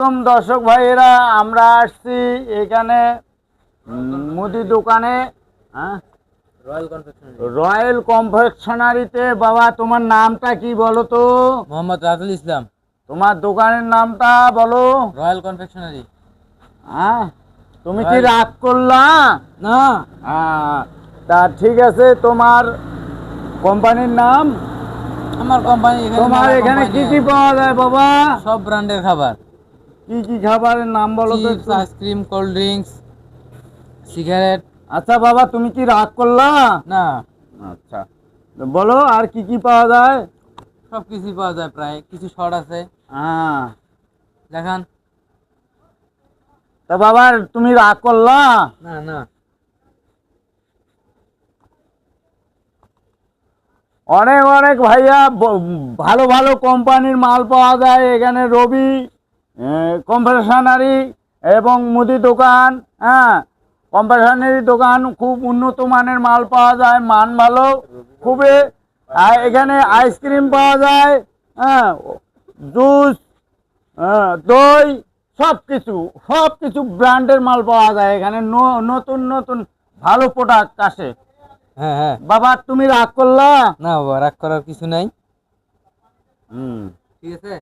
দর্শক ভাইয়েরা, আমরা আসছি এখানে মুদি দোকানে, রয়্যাল কনফেকশনারিতে। বাবা, তোমার নামটা কি বলো তো? মোহাম্মদ রাজুল ইসলাম। তোমার দোকানের নামটা বলো। Royal confectionery. তুমি কি রাগ করলা? না। তা ঠিক আছে, তোমার কোম্পানির নাম? আমার কোম্পানি তোমার এখানে কি কি পাওয়া যায় বাবা? সব ব্র্যান্ডের খাবার। কি কি খাবারের নাম বলো তো? Ice cream, cold drinks, cigarette. আচ্ছা বাবা, তুমি কি রাগ করলা? না। আচ্ছা, বলো আর কি কি পাওয়া যায়? সব কিছুই পাওয়া যায়, প্রায় কিছু শর্ট আছে। দেখান। তা বাবা, তুমি রাগ করলা? না না। অনেক অনেক ভাইয়া, ভালো ভালো কোম্পানির মাল পাওয়া যায় এখানে। রবি কনফেকশনারি এবং মুদি দোকান, কনফেকশনারি দোকান, খুব উন্নত মানের মাল পাওয়া যায়, মান ভালো খুবই। এখানে আইসক্রিম পাওয়া যায়, জুস, দই, সব কিছু ব্র্যান্ডের মাল পাওয়া যায় এখানে। নতুন নতুন ভালো প্রোডাক্ট আসে। হ্যাঁ হ্যাঁ। বাবা, তুমি রাগ করলা? না বাবা, রাগ করার কিছু নাই। হুম, ঠিক আছে।